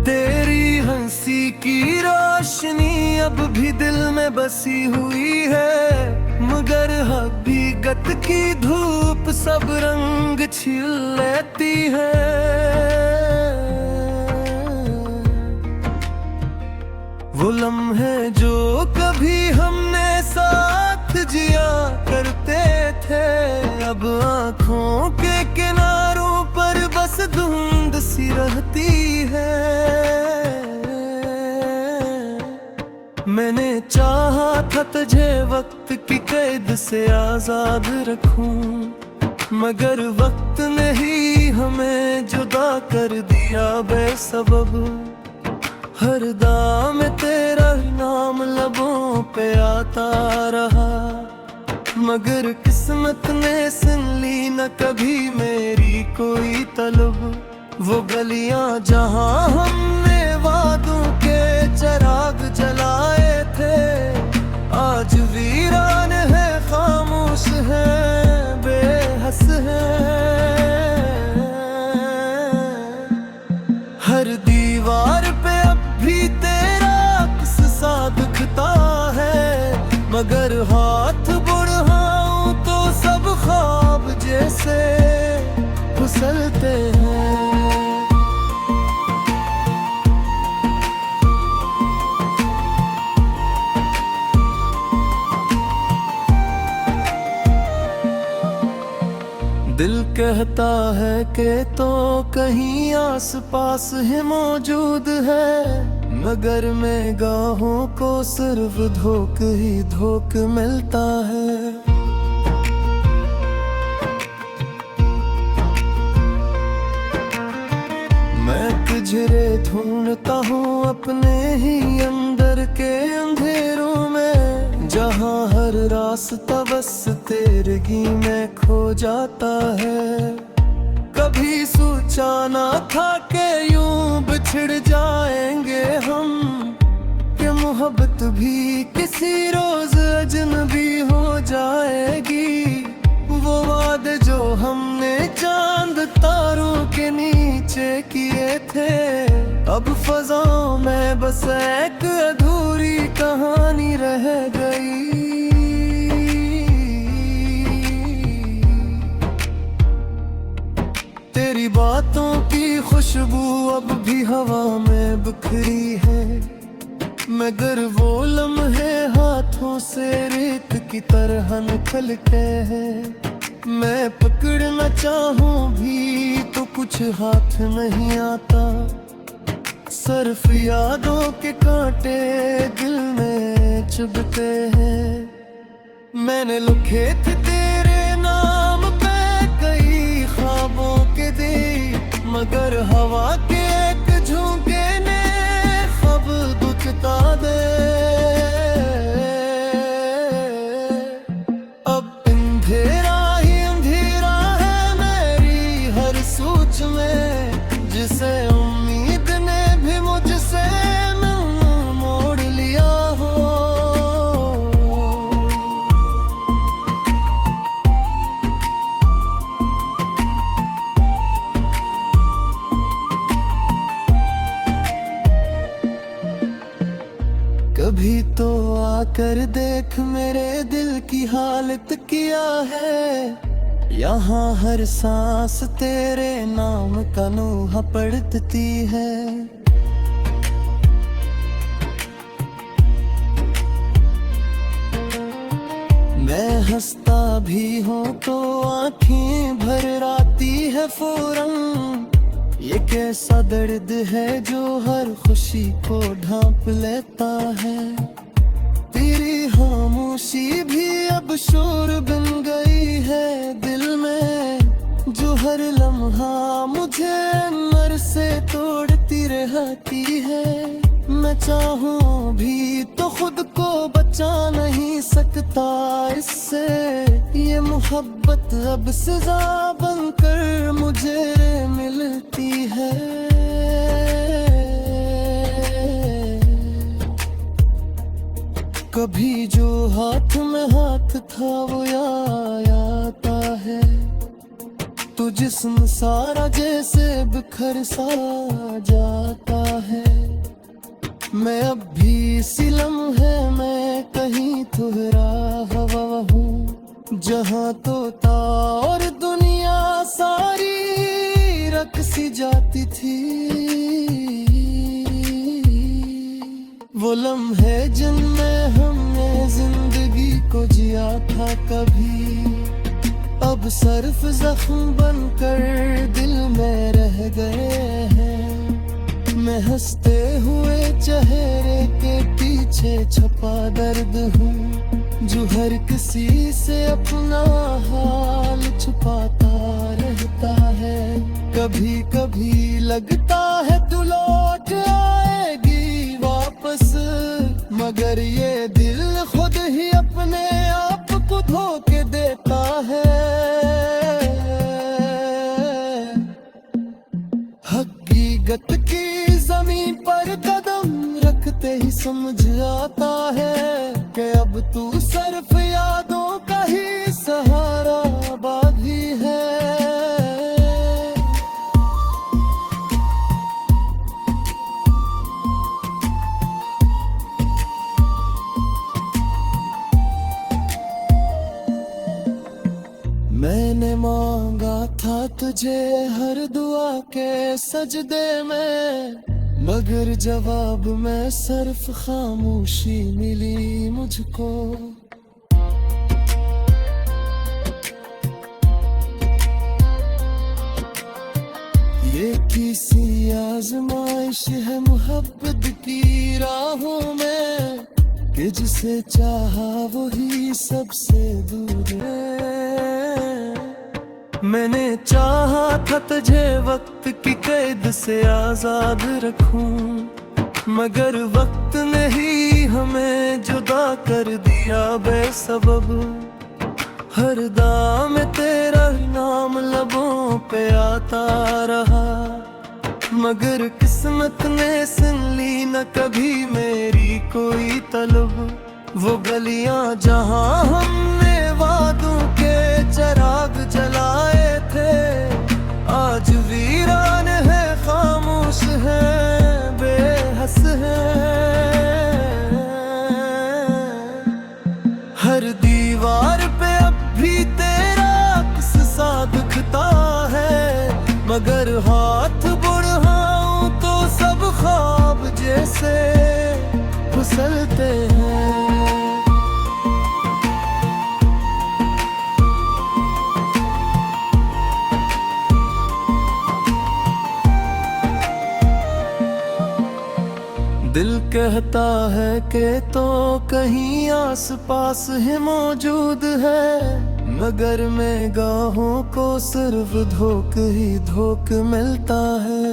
तेरी हंसी की रोशनी अब भी दिल में बसी हुई है, मगर हकीकत की धूप सब रंग छीन लेती है। वो लम्हे जो कभी हमने साथ जिया करते थे, अब आँखों के किनारों पर बस धुंध सी रहती है। मैंने चाहा था तुझे वक्त की कैद से आजाद रखूं, मगर वक्त ने ही हमें जुदा कर दिया बेसबब। हर दाम तेरा नाम लबों पे आता रहा, मगर किस्मत ने सुन ली न कभी मेरी कोई तलब। वो गलियां जहां हमने वादों के चिराग जलाए थे, आज वीरान है, खामोश है, बेहस है। हर दीवार पे अब भी तेरा अक्स सा दिखता है, मगर हाथ बढ़ाऊं तो सब ख्वाब जैसे फिसलते हैं। दिल कहता है कि तो कहीं आस पास ही मौजूद है, मगर निगाहों को सिर्फ धोख ही धोख मिलता है। मैं तुझे ढूंढता हूँ अपने ही अंदर के अंधेरों में, जहाँ हर रास्ता बस तेरगी में खो जाता है। कभी सोचा ना था कि यूं बिछड़ जाएंगे हम, कि मोहब्बत भी किसी रोज अजनबी हो जाएगी। वो वादे जो हमने चांद तारों के नीचे किए थे, अब फजाओं में बस एक अधूरी कहानी रह गई। तेरी बातों की खुशबू अब भी हवा में बिखरी है, मगर वो लम्हे हाथों से रेत की तरह निकलते हैं। मैं पकड़ना चाहूं भी तो कुछ हाथ नहीं आता, सिर्फ यादों के कांटे दिल में चुभते हैं। मैंने लिखे थे तेरे नाम पे कई ख्वाबों के दी, मगर हवा के एक झोंके ने ख्वाब दुखता दे। अब अंधेरा ही अंधेरा है मेरी हर सोच में, जिसे उम्मीद ने भी मुझसे मोड़ लिया हो। कभी तो आकर देख मेरे दिल की हालत किया है, यहाँ हर सांस तेरे नाम का नूहा पढ़ती है। मैं हंसता भी हूँ तो आँखें भर आती है फौरन, ये कैसा दर्द है जो हर खुशी को ढांप लेता है। तेरी खामोशी भी अब शोर बन गई है दिल में, जो हर लम्हा मुझे अंदर से तोड़ती रहती है। मैं चाहूं भी तो खुद को बचा नहीं सकता इससे, ये मोहब्बत अब सजा बनकर मुझे मिलती है। कभी जो हाथ में हाथ था वो याद आता है, तो जिस्म सारा जैसे बिखर सा जाता है। मैं अब भी इसी लम्हे में कहीं तुहरा हवा हूँ, जहाँ तोता और दुनिया सारी रक़्सी जाती थी। वो लम्हे जिनमें हमने जिंदगी को जिया था कभी, अब सर्फ जख्म बनकर दिल में रह गए हैं। मैं हंसते हुए चेहरे के पीछे छुपा दर्द हूँ, जो हर किसी से अपना हाल छुपाता रहता है। कभी कभी लगता है तू लौट आएगी वापस, मगर ये दिल खुद ही अपने आप को धोखे देता है। हकीकत की ज़मीन पर कदम रखते ही समझ आता है कि अब तू सिर्फ यादों का ही सहारा बाकी है। मैंने मांगा था तुझे हर दुआ के सजदे में, मगर जवाब में सिर्फ खामोशी मिली मुझको। ये किसी आजमाइश है मोहब्बत की राहों में, कि जिसे चाहा वही सबसे दूर है। मैंने चाहा था तुझे वक्त की कैद से आजाद रखूं, मगर वक्त ने ही हमें जुदा कर दिया बेसबब। हर दाम तेरा नाम लबों पे आता रहा, मगर किस्मत ने सुन ली न कभी मेरी कोई तलब। वो गलियां जहां हमने वादों के चिराग जलाए थे, आज वीरान है, खामोश है, बेहस है। हर दीवार पे अब भी तेरा अक्स सा दिखता है, मगर हाथ बढ़ाऊं तो सब ख्वाब जैसे फिसलते हैं। दिल कहता है कि तो कहीं आस पास ही मौजूद है, मगर मैं गाहों को सिर्फ धोख ही धोख मिलता है।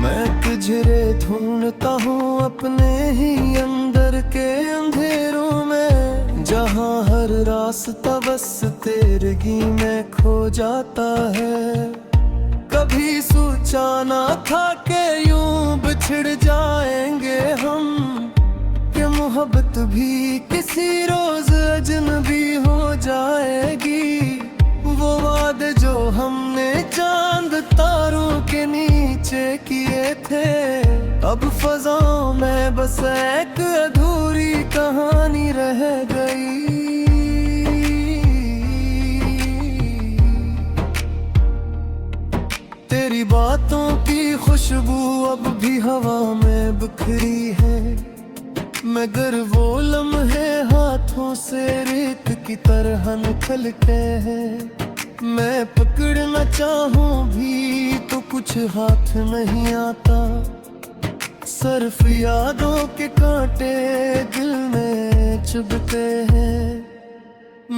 मैं तुझे ढूंढता हूँ अपने ही अंदर के अंधेरों में, जहाँ हर रास्ता बस तेरगी में खो जाता है। कभी सोचा ना था कि यूं बिछड़ जाएंगे हम, कि मोहब्बत भी किसी रोज अजनबी हो जाएगी। वो वादे जो हमने चांद तारों के नीचे किए थे, अब फज़ाओं में बस एक अधूरी कहानी रह गई। तेरी बातों की खुशबू अब भी हवा में बिखरी है, मगर वो लम्हे हाथों से रेत की तरह निकलते हैं। मैं पकड़ना चाहूं भी तो कुछ हाथ नहीं आता, सिर्फ यादों के कांटे दिल में चुभते हैं।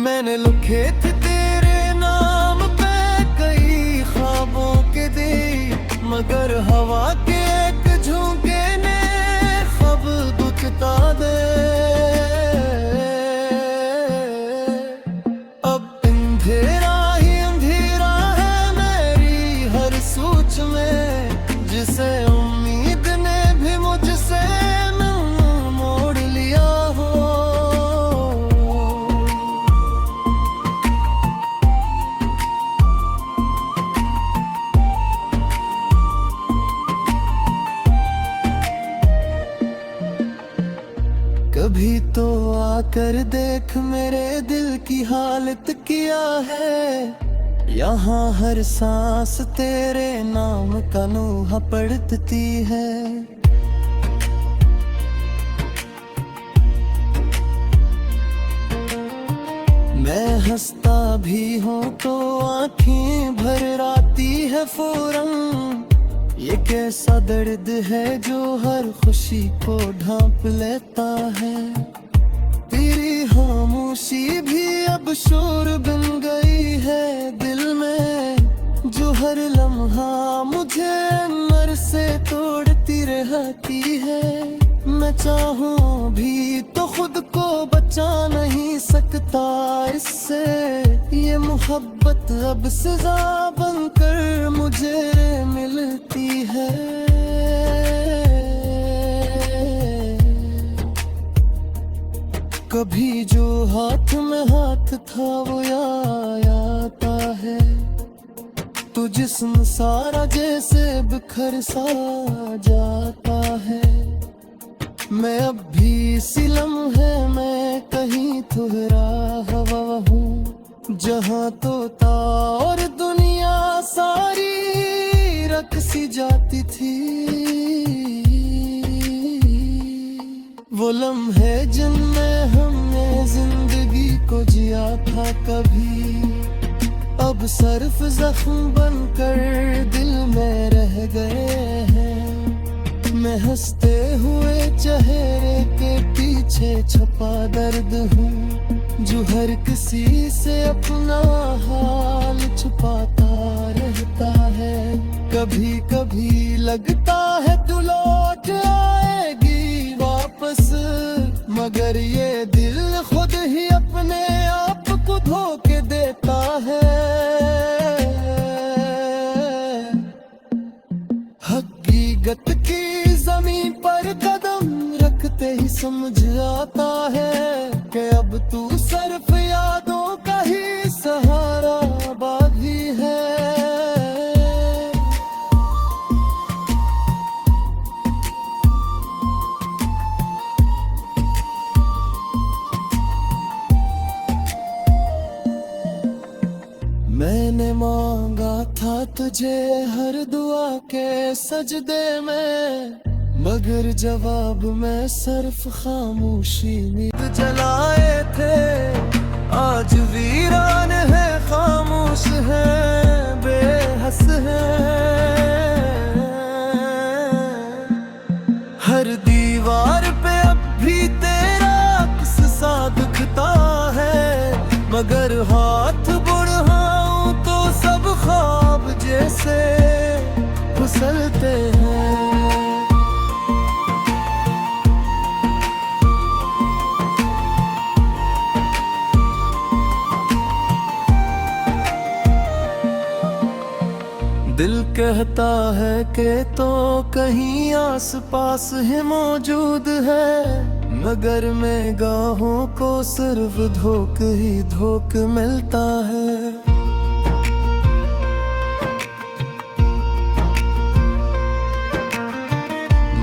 मैंने लिखे थे तेरे नाम पे कई ख्वाबों के दी, मगर हवा के एक झोंके ने ख्वाब दुखता दे। अब अंधेरा ही अंधेरा है मेरी हर सोच में, जिसे उम्मीद ने भी मुझसे मोड़ लिया हो। की हालत किया है। यहाँ हर सांस तेरे नाम का नूहा पढ़ती है। मैं हंसता भी हूँ तो आंखें भर आती है फौरन। ये कैसा दर्द है जो हर खुशी को ढांप लेता है। तेरी खामोशी भी अब शोर बन गई है दिल में, जो हर लम्हा मुझे अंदर से तोड़ती रहती है। मैं चाहूं भी तो खुद को बचा नहीं सकता इससे। ये मोहब्बत अब सजा बनकर मुझे मिलती है। कभी जो हाथ में हाथ था वो याद आता है। तो जिस्म सारा जैसे बिखर सा जाता है। मैं अब भी इसी लम्हे में कहीं ठुहरा हवा हूँ, जहाँ तोता और दुनिया सारी रक़्सी जाती थी। वो लम्हे जिनमें हमने जिंदगी को जिया था कभी, अब सिर्फ जख्म बनकर दिल में रह गए हैं। मैं हंसते हुए चेहरे के पीछे छुपा दर्द हूँ, जो हर किसी से अपना हाल छुपाता रहता है। कभी कभी लगता है तू लौट आएगी वापस, मगर ये दिल खुद ही अपने आप को धोखे देता है। हकीकत की ज़मीन पर कदम रखते ही समझ आता है कि अब तू सिर्फ यादों का ही सहारा बाकी है। मैंने मांगा था तुझे हर दुआ के सजदे में, मगर जवाब में सिर्फ खामोशी नींद जलाए थे। आज वीरान है, खामोश है, बेहस है। हर दीवार पे अब भी तेरा अक्स सा दिखता है, मगर हाथ बढ़ाऊं तो सब ख्वाब जैसे फिसलते हैं। दिल कहता है कि तो कहीं आस पास है मौजूद है, मगर मैं गाहों को सिर्फ धोख ही धोख मिलता है।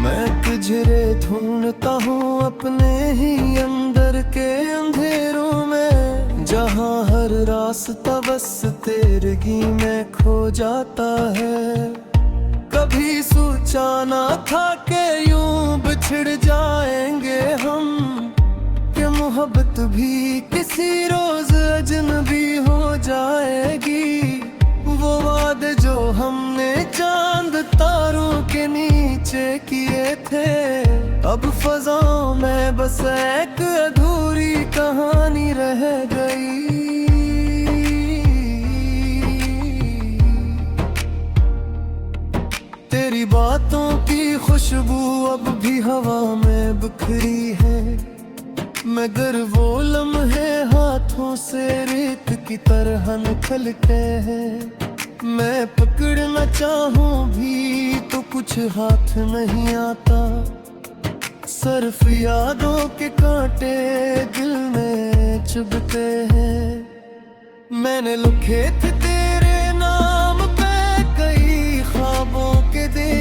मैं तुझे ढूंढता हूँ अपने ही अंदर के अंधेरों में, जहाँ हर रास्ता बस तेरगी में खो जाता है। कभी सोचा ना था कि यूं बिछड़ जाएंगे हम, कि मोहब्बत भी किसी रोज अजनबी हो जाएगी। वो वादे जो हमने चांद तारों के नीचे किए थे, अब फजाओं में बस एक अधूरी कहानी रह गई। तेरी बातों की खुशबू अब भी हवा में बिखरी है, मगर वो लम्हे हाथों से रेत की तरह निकलते हैं। मैं पकड़ना चाहूं भी तो कुछ हाथ नहीं आता, सिर्फ यादों के कांटे दिल में चुभते हैं। मैंने लिखे थे तेरे नाम पे कई ख्वाबों के दे,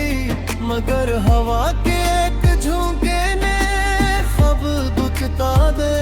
मगर हवा के एक झोंके ने ख्वाब बुझता दे।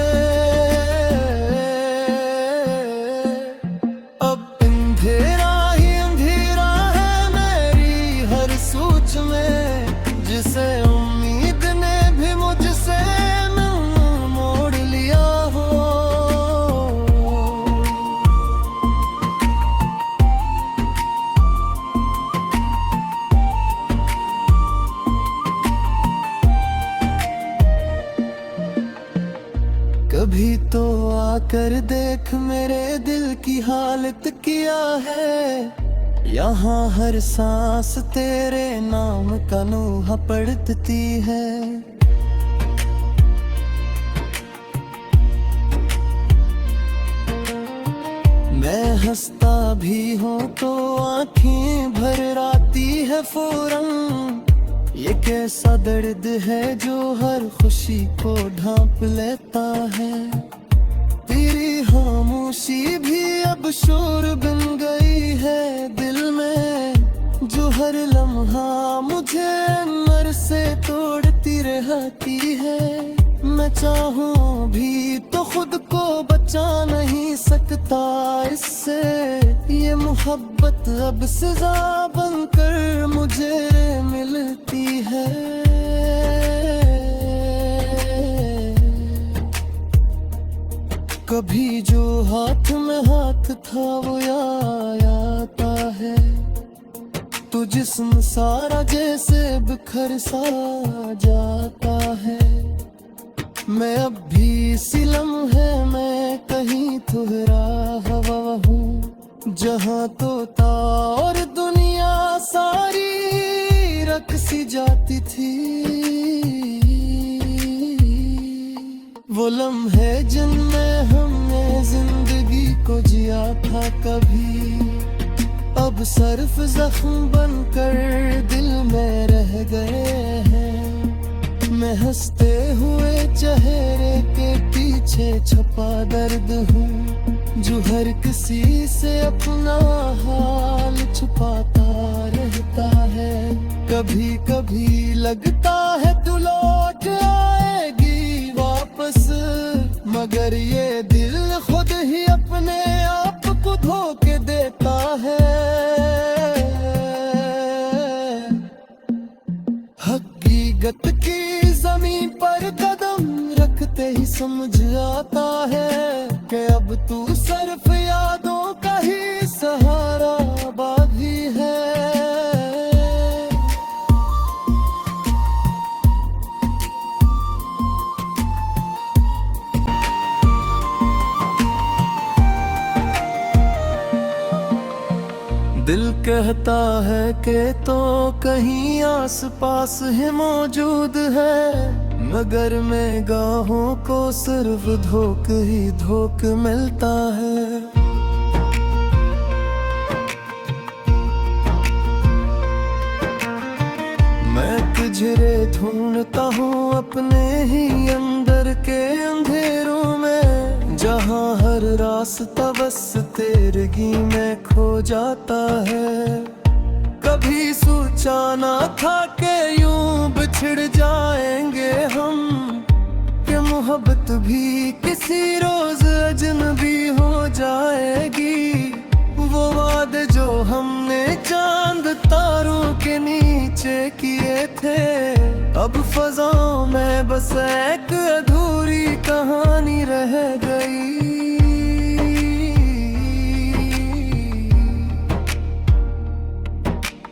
की हालत किया है। यहाँ हर सांस तेरे नाम का नूहा पढ़ती है। मैं हंसता भी हूँ तो आँखें भर आती है फौरन। ये कैसा दर्द है जो हर खुशी को ढांप लेता है। तेरी खामोशी भी अब शोर बन गई है दिल में, जो हर लम्हा मुझे अंदर से तोड़ती रहती है। मैं चाहूँ भी तो खुद को बचा नहीं सकता इससे। ये मोहब्बत अब सजा बनकर मुझे मिलती है। कभी जो हाथ में हाथ था वो याद आता है। तो जिस्म सारा जैसे बिखर सा जाता है। मैं अब भी इसी लम्हे में कहीं ठुहरा हवा हूँ, जहाँ तोता और दुनिया सारी रक़्सी जाती थी। वो लम्हे जिनमें हमने जिंदगी को जिया था कभी, अब सिर्फ जख्म बनकर दिल में रह गए हैं। मैं हंसते हुए चेहरे के पीछे छुपा दर्द हूँ, जो हर किसी से अपना हाल छुपाता रहता है। कभी कभी लगता है तू लौट आएगी वापस, मगर ये दिल खुद ही अपने आप को धोखे देता है। हकीकत की ज़मीन पर कदम रखते ही समझ आता है कि अब तू सिर्फ यादों का ही सहारा बाकी है। दिल कहता है कि तो कहीं आस पास है मौजूद है, मगर मैं गाहों को सिर्फ धोख ही धोख मिलता है। मैं तुझे ढूंढता हूँ अपने ही अंदर के अंधेरों में, जहाँ हर रास्ता बस तेरगी में खो जाता है। कभी सोचा ना था कि यूं बिछड़ जाएंगे हम, कि मोहब्बत भी किसी रोज अजनबी हो जाएगी। वो वादे जो हमने चांद तारों के नीचे किए थे, अब फज़ाओं में बस एक अधूरी कहानी रह गई।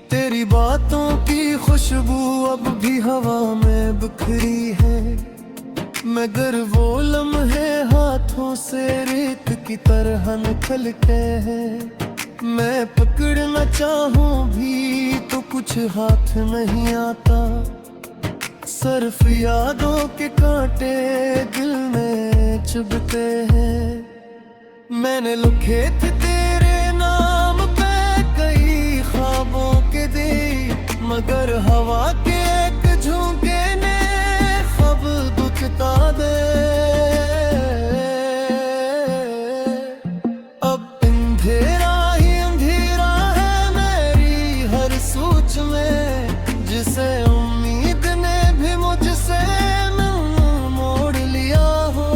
तेरी बातों की खुशबू अब भी हवा में बिखरी है, मगर वो लम्हे हाथों से रेत की तरह निकलते हैं। मैं पकड़ना चाहूँ भी तो कुछ हाथ नहीं आता, सिर्फ यादों के कांटे दिल में चुभते हैं। मैंने लिखे थे तेरे नाम पे कई ख्वाबों के दी, मगर हवा के एक झोंके ने ख्वाब दुखता दे। अब अंधेरा ही अंधेरा है मेरी हर सोच में, जिसे उम्मीद ने भी मुझसे मोड़ लिया हो।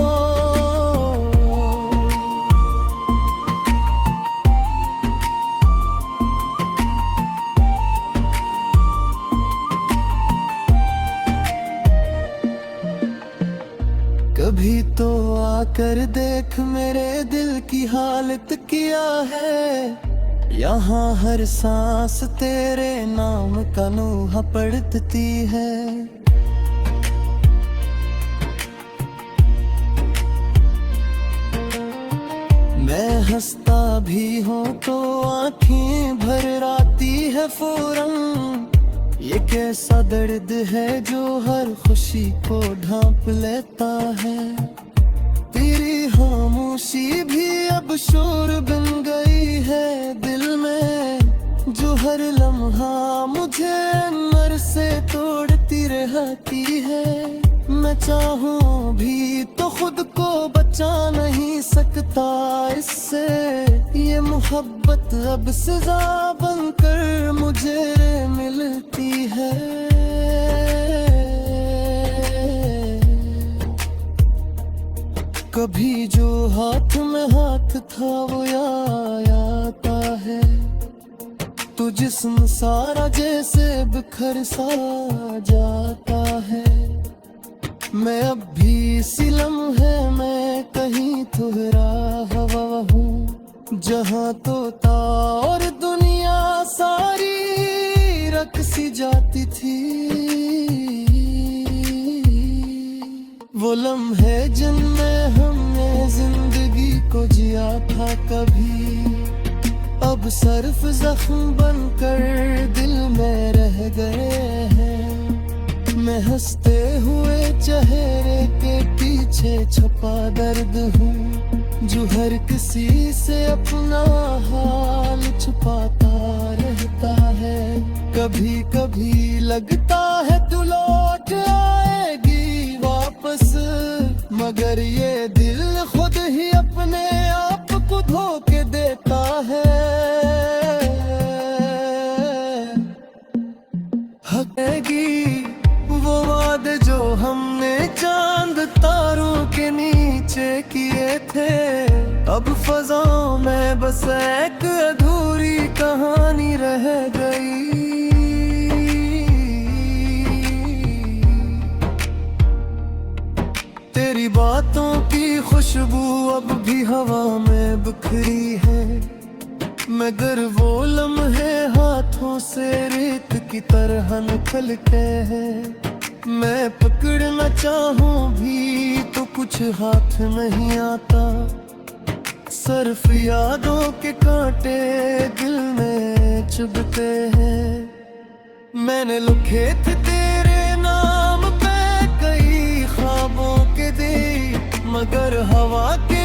कभी तो आकर देख मेरे दिल की हालत किया है। यहाँ हर सांस तेरे नाम का नूहा पढ़ती है। मैं हंसता भी हूँ तो आंखें भर आती है फौरन। ये कैसा दर्द है जो हर खुशी को ढांप लेता है। तेरी खामोशी भी अब शोर बन गई है दिल में, जो हर लम्हा मुझे अंदर से तोड़ती रहती है। मैं चाहूं भी तो खुद को बचा नहीं सकता इससे। ये मोहब्बत अब सजा बनकर मुझे मिलती है। कभी जो हाथ में हाथ था वो याद आता है। तो जिस्म सारा जैसे बिखर सा जाता है। मैं अब भी इसी लम्हे में कहीं तुहरा हवा हूँ, जहाँ तोता और दुनिया सारी रक़्सी जाती थी। वो लम्हे जिनमें हमने जिंदगी को जिया था कभी, अब सिर्फ जख्म बनकर दिल में रह गए हैं। मैं हंसते हुए चेहरे के पीछे छुपा दर्द हूँ, जो हर किसी से अपना हाल छुपाता रहता है। कभी कभी लगता है तू लौट आएगी वापस, मगर ये दिल खुद ही अपने आप को धोखे देता है। हकेगी वो वादे जो हमने चांद तारों के नीचे किए थे, अब फजाओं में बस एक अधूरी कहानी रह गई। तेरी बातों की खुशबू अब भी हवा में बिखरी है, मगर वो लम्हे हाथों से रेत की तरह निकलते हैं। मैं पकड़ना चाहूं भी तो कुछ हाथ नहीं आता, सिर्फ यादों के कांटे दिल में चुभते हैं। मैंने लिखे थे तेरे नाम पे कई ख्वाबों के दी, मगर हवा के